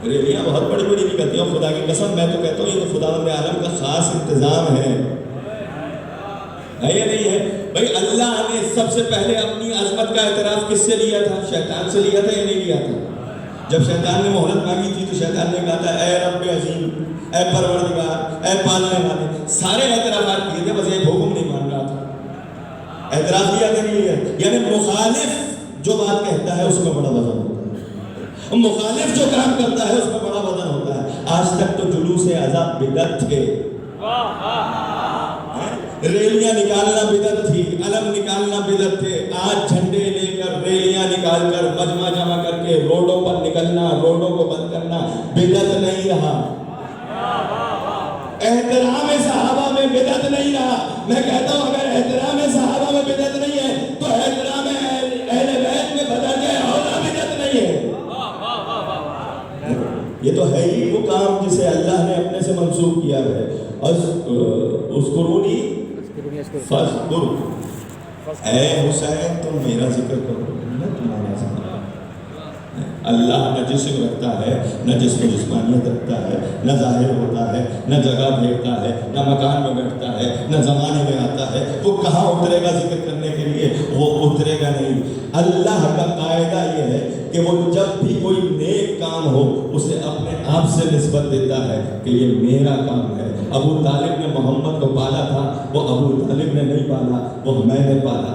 ریلیاں بہت بڑی بڑی نکلتی ہیں. اور خدا کی قسم میں تو کہتا ہوں یہ تو خداوند عالم کا خاص انتظام ہے یا نہیں ہے؟ بھائی اللہ نے سب سے پہلے اپنی عظمت کا اعتراف کس سے لیا تھا؟ شیطان سے لیا تھا یا نہیں لیا تھا؟ جب شیطان نے مہلت مانگی تھی تو شیطان نے کہا تھا اے رب عظیم، اے پروردگار، اے پالنے والے. سارے اعترافات کیے تھے، بس ایک حکم نہیں مان رہا تھا. اعتراف کیا کہ نہیں ہے؟ یعنی مخالف جو بات کہتا ہے اس میں بڑا وزن ہوتا ہے، مخالف جو کام کرتا ہے اس میں بڑا وزن ہوتا ہے. آج تک تو جلوس عذاب بدعت تھے، ریلیاں نکالنا بدعت تھی، علم نکالنا بدعت تھے. آج جھنڈے لے کر ریلیاں ریلیاں نکال کر مجمع جمع کر کے روڈوں پر نکلنا، روڈوں کو بند کرنا بدعت نہیں رہا، احترام صحابہ میں بدعت نہیں رہا۔ میں کہتا ہوں اگر احترام صحابہ میں بدعت نہیں ہے تو احترام اہل بیت میں بدعت ہے اور بدعت نہیں ہے۔ یہ تو ہے ہی وہ کام جسے اللہ نے اپنے سے منسوخ کیا ہے۔ اذکرونی فاذکرکم، اے حسین تم میرا ذکر کرو میں تمہارا ذکر کروں۔ اللہ نہ جسم رکھتا ہے، نہ جسم و جسمانیت رکھتا ہے، نہ ظاہر ہوتا ہے، نہ جگہ بھیجتا ہے، نہ مکان میں بیٹھتا ہے، نہ زمانے میں آتا ہے۔ وہ کہاں اترے گا ذکر کرنے کے لیے؟ وہ اترے گا نہیں۔ اللہ کا قاعدہ یہ ہے کہ وہ جب بھی کوئی نیک کام ہو اسے اپنے آپ سے نسبت دیتا ہے کہ یہ میرا کام ہے۔ ابو طالب نے محمد کو پالا تھا، وہ ابو طالب نے نہیں پالا، وہ میں نے پالا۔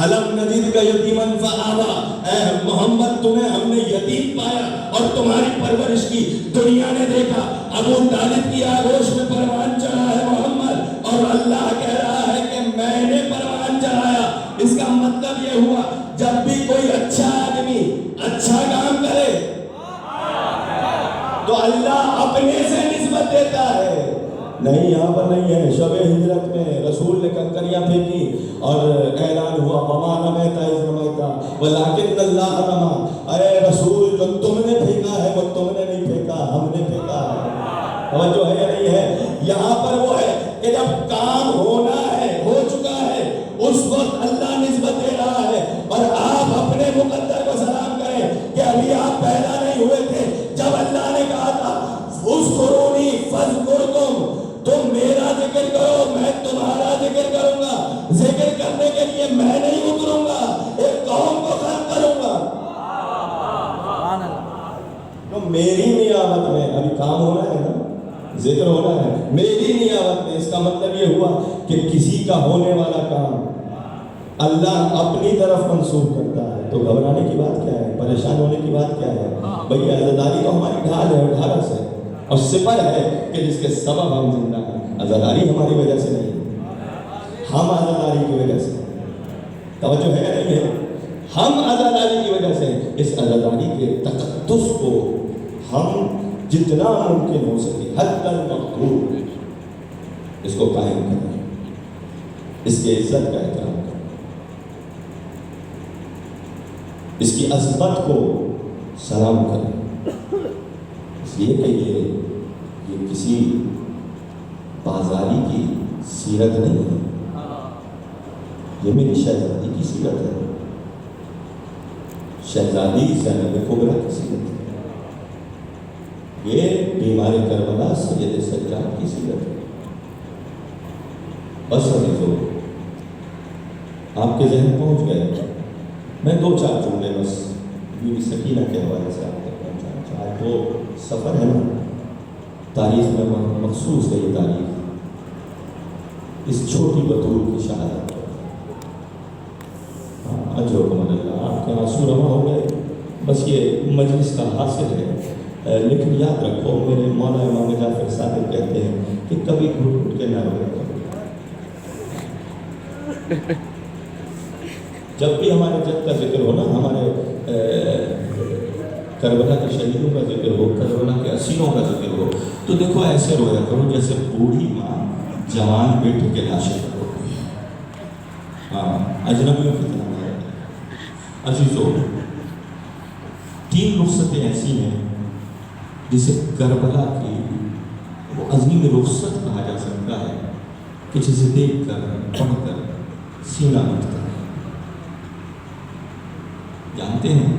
علم نجد کا یتیمن فآوا، اے محمد تمہیں ہم نے یتیم پایا اور تمہاری پرورش کی دنیا نے دیکھا۔ ابو طالب کی آگوش میں پروان چڑھا ہے محمد، اور اللہ کہہ رہا ہے کہ میں نے پروان چڑھایا۔ اس کا مطلب یہ ہوا جب بھی کوئی اچھا آدمی اچھا کام کرے تو اللہ اپنے سے نسبت دیتا ہے۔ نہیں یہاں پر نہیں ہے۔ شب ہجرت میں رسول نے کنکریاں پھینکی اور اعلان ہوا وما رمیت اذ رمیت ولکن اللہ رمی، اے رسول جو تم نے پھینکا ہے وہ تم نے نہیں پھینکا، ہم نے پھینکا ہے۔ توجہ ہے یا نہیں ہے؟ یہاں پر وہ ہے کہ جب کام ہونا ہے، ہو چکا ہے، اس وقت اللہ نسبت دے رہا ہے، اور آپ اپنے مقدر کو سلام کریں کہ ابھی آپ پیدا نہیں ہوئے تھے جب اللہ نے کہا تھا اذکرونی فاذکرکم، تم میرا ذکر کرو میں تمہارا ذکر کروں گا۔ ذکر کرنے کے لیے میں نہیں اتروں گا، ایک قوم کو خلق کروں گا۔ تو میری نیابت میں ابھی کام ہونا ہے نا، ذکر ہونا ہے میری نیابت میں۔ اس کا مطلب یہ ہوا کہ کسی کا ہونے والا کام اللہ اپنی طرف منسوخ کرتا ہے، تو گھبرانے کی بات کیا ہے؟ پریشان ہونے کی بات کیا ہے؟ بھئی عزاداری تو ہماری ڈھال ہے اور ڈھالس ہے اور سپر ہے کہ جس کے سبب ہم زندہ ہیں۔ عزاداری ہماری وجہ سے نہیں، ہم عزاداری کی وجہ سے۔ توجہ ہے یا نہیں ہے؟ ہم عزاداری کی وجہ سے اس عزاداری کے تقدس کو ہم جتنا ممکن ہو سکے حد المقدور اس کو قائم کریں، اس کی عزت کا احترام کریں، اس کی عظمت کو سلام کریں، اس لیے کہ یہ کسی بازاری کی سیرت نہیں ہے، یہ میری شہزادی کی سیرت ہے، شہزادی زینب کبریٰ کی سیرت ہے، یہ بیمار کربلا سید سجاد کی سیرت ہے۔ بس عزیزو آپ کے ذہن پہنچ گئے، میں دو چار جملے بس بی بی سکینہ کے حوالے سے آپ تک پہنچانا چاہتا ہوں۔ وہ سفر ہے نا، تاریخ میں مخصوص ہے یہ تاریخ، اس چھوٹی بطول کی شہادت۔ اجرکم اللہ، آپ کے آنسو رواں ہو گئے، بس یہ مجلس کا حاصل ہے۔ لیکن یاد رکھو میرے مولا امام جعفر صادق کہتے ہیں کہ کبھی گھٹ گھٹ کے نہ رویا کرو۔ جب بھی ہمارے جد کا ذکر ہو نا، ہمارے کربلا کے شہیدوں کا ذکر ہو، کربلا کے اسیروں کا ذکر ہو، تو دیکھو ایسے رویا کرو جیسے بوڑھی ماں جوان بیٹے کے لاشیں روتی ہے۔ ہاں، اجنبیوں کی طرح ہے۔ عزیزو، تین رخصتیں ایسی ہیں جسے کربلا کی وہ عظیم رخصت کہا جا سکتا ہے کہ جسے دیکھ کر پڑھ کر سینہ مٹتا ہے۔ جانتے ہیں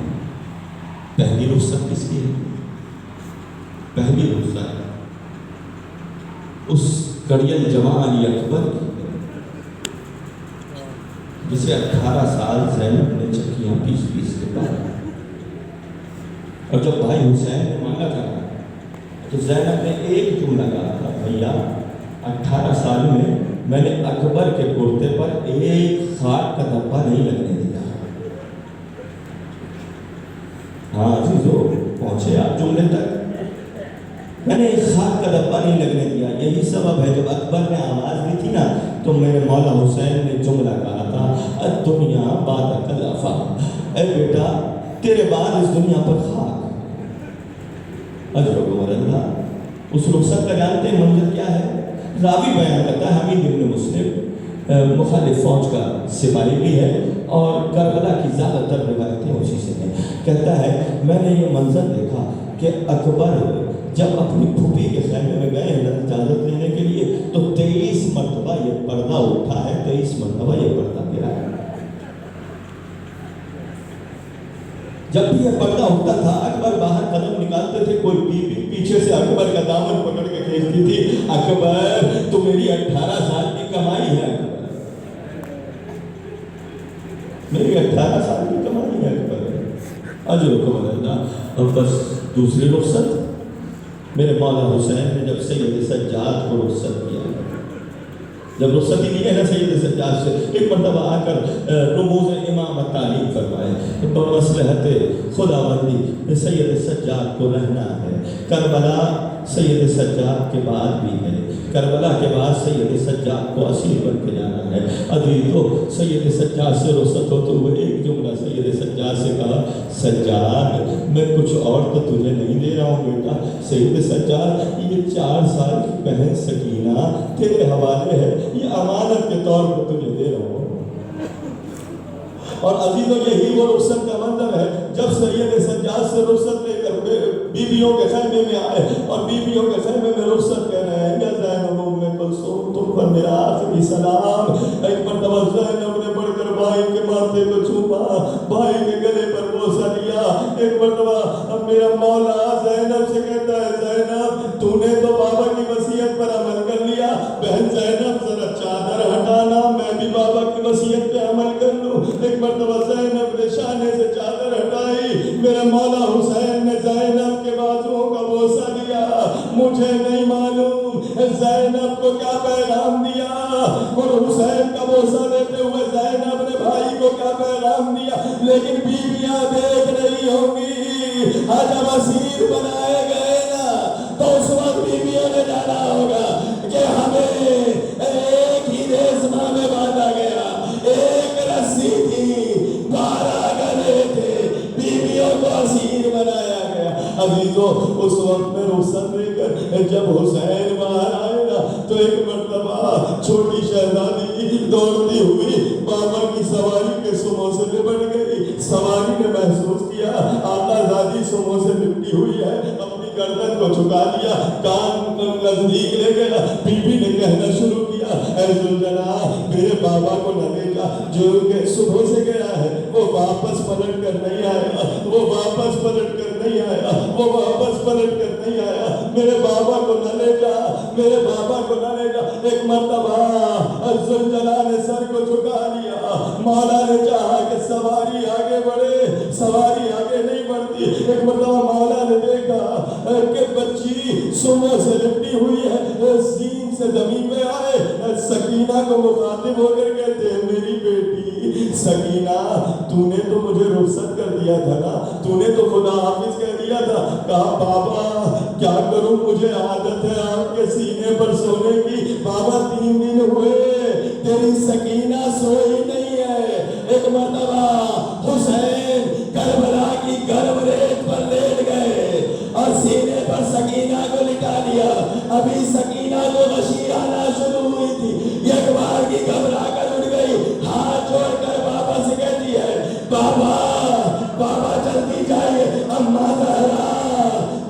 پہلی رخصت کس کی ہے؟ پہلی رخصت اس کڑیل جوان علی اکبر کی ہے جسے 18 سال زینب نے چکیاں پیس کے پایا، اور جب بھائی حسین نے مانگا تھا تو زینب نے ایک جملہ کہا تھا، بھیا 18 سال میں نے اکبر کے کرتے پر ایک خاک کا دھبا نہیں لگنے دیا۔ ہاں عزیزو، پہنچے آپ جملے تک، میں نے ایک خاک کا دھبا نہیں لگنے دیا۔ یہی سبب ہے جب اکبر نے آواز دی تھی نا تو میرے مولا حسین نے جملہ کہا تھا، الدنیا بعدک الافا، اے بیٹا تیرے بعد اس دنیا پر خاک. اجر و اللہ اس رخصت کا جانتے ہیں منظر کیا ہے؟ راوی بیان کرتا ہے حمید بن مسلم مخالف فوج کا سپاہی بھی ہے اور کربلا کی زیادہ تر روایتیں اسی سے ہیں. کہتا ہے میں نے یہ منظر دیکھا کہ اکبر جب اپنی پھوپھی کے خیمے میں گئے ہیں اجازت لینے کے لیے تو 23 مرتبہ یہ پردہ اٹھا ہے, 23 مرتبہ یہ پردہ گرا ہے. جب بھی یہ پردہ اٹھتا تھا اکبر باہر قدم نکالتے تھے, کوئی بیوی پیچھے سے اکبر کا دامن پکڑ کے کھینچتی تھی, اکبر تو میری 18 سال کی کمائی ہے, اکبر میری 18 سال کی کمائی ہے اکبر. اجر و اللہ. اور بس دوسری رخصت میرے مولا حسین نے جب سید سجاد کو رخصت کیا, جب رخصتی نہیں ہے نا سید سجاد سے, ایک مرتبہ آ کر رموز امامت تعلیم فرمائے بمصلحت خداوندی سید سجاد کو رہنا ہے. کربلا سید سجاد کے بعد بھی ہے, کربلا کے بعد سید سجاد کو اسیر بن کے جانا ہے. ابھی تو سید سجاد سے رخصت ہوتے ہوئے ایک جملہ سید سجاد سے کہا, سجاد میں کچھ اور تو تجھے نہیں دے رہا ہوں بیٹا, سید سجاد یہ 4 سال کی بہن سکینہ تیرے حوالے ہے, یہ امانت کے طور پر تجھے دے رہا ہوں. اور عزیزوں یہی وہ رخصت کا منظر ہے جب سید سجاد سے رخصت لے کر بیویوں کے خیمے میں آئے اور بیویوں کے خیمے میں رخصت کہہ رہے ہیں یا زینب ام کلثوم تم پر میرا آخری سلام. ایک مرتبہ زینب نے بڑھ کر بھائی کے ماتھے کو چھوما, بھائی کے گلے پر بوسہ لیا. ایک مرتبہ اب میرا مولا زینب سے کہتا ہے, زینب تو نے تو بابا کی وصیت پر عمل کر لیا, بہن زینب ذرا چادر ہٹانا میں بھی بابا کی وصیت پہ عمل کر لوں. ایک مرتبہ زینب نے شانے سے چادر ہٹائی, میرے مولا حسین نے زینب کے بازوؤں کا بوسہ لیا. مجھے نہیں معلوم زینب کو کیا پیغام دیا اور حسین کا بوسہ لیتے ہوئے زینب نے بھائی کو کیا پیغام دیا, لیکن بیویاں دیکھ رہی ہوں گی. جب اسیر بنائے گئے نا تو اس وقت بیویوں نے جانا ہوگا کہ ہمیں ایک ہی ریزمہ میں باندھا گیا, ایک رسی تھی, 12 گلے تھے, بیویوں کو اسیر بنایا گیا. عزیزوں اس وقت میں رخصت لے کر جب حسین باہر آئے نا تو ایک مرتبہ چھوٹی شہزادی دوڑتی ہوئی بابا کی سواری کے سموں سے لپٹ گئی. سواری نے محسوس کیا آقا زادی سموں سے لپٹی ہوئی ہے, اپنی گردن کو جھکا دیا, کان نزدیک لے گیا. بی بی نے کہنا شروع کیا, اے ذوالجلال میرے بابا کو نہ لے جا, جو کہ صبح سے گیا ہے وہ واپس پلٹ کر نہیں آیا, وہ واپس پلٹ کر نہیں آیا, وہ واپس پلٹ کر نہیں آیا. میرے بابا کو نہ لے جا, میرے بابا کو نہ لے جا. ایک مرتبہ ذوالجلال نے سر کو جھکا لیا. مولا نے چاہا کہ سواری آگے بڑھے, سواری آگے نہیں بڑھتی. ایک مرتبہ مولا نے دیکھا کہ بچی سموں سے لپٹی ہوئی ہے, زین سے زمین پہ آئے, سکینہ کو مخاطب ہو کر کہتے ہیں, میری بیٹی سکینہ تو نے تو مجھے رخصت کر دیا تھا نا, تو نے تو خدا حافظ کہہ دیا تھا. کہا بابا کیا کروں, مجھے عادت ہے آپ کے سینے پر سونے کی. بابا 3 دن ہوئے تیری سکینہ سوئی نہیں ہے. ایک مرتبہ حسین کربلا کی گرم ریت پر لیٹ گئے اور سینے پر سکینہ کو لٹا لیا. ابھی سکینہ کو غشی آنا شروع ہوئی تھی, ایک بار کی گھبرا کر اٹھ گئی, ہاتھ جوڑ کر بابا سے کہتی ہے, بابا بابا جلدی جائیے, اماں زہرا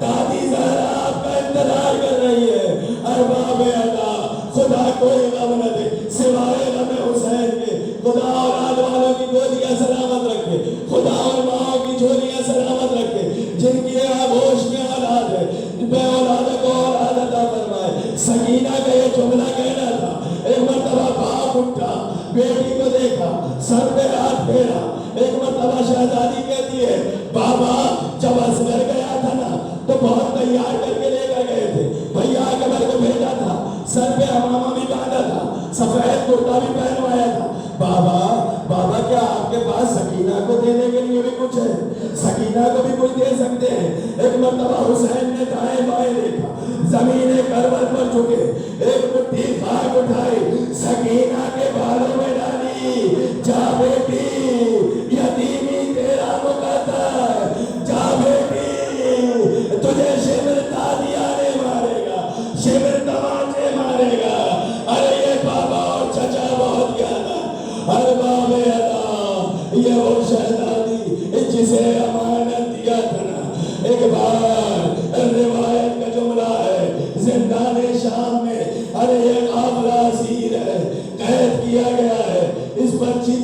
دادی زہرا آپ کا انتظار کر رہی ہے. ارباب اللہ خدا کوئی غم نہ دے سوائے غم حسین کے. خدا اولاد والوں کی گودیاں سلامت رکھے, خدا اور ماؤں کی جھولیاں سلامت رکھے, جن کی آغوش میں اولاد ہے بے اولادوں کو اولاد عطا فرمائے. سکینہ کا یہ جملہ کہنا تھا. ایک مرتبہ باپ اٹھا, بیٹی کو دیکھا, سر پہ ہاتھ پھیرا. ایک مرتبہ شہزادی کہتی ہے, بابا جب اصغر گیا تھا نا تو بہت تیار کر کے لے کر گئے تھے, بھیا اکبر کو بھیجا تھا, سر پہ امامہ بھی باندھا تھا, سفید کرتا بھی پہنوایا تھا. بابا کیا آپ کے پاس سکینہ کو دینے کے لیے بھی کچھ ہے, سکینہ کو بھی کچھ دے سکتے ہیں. ایک مرتبہ حسین نے دائیں بائیں دیکھا, زمین کربل پر جھکے, ایک مٹھی خاک اٹھائی, سکینہ کے بالوں میں ڈالی, جا بیٹی یتیمی تیرا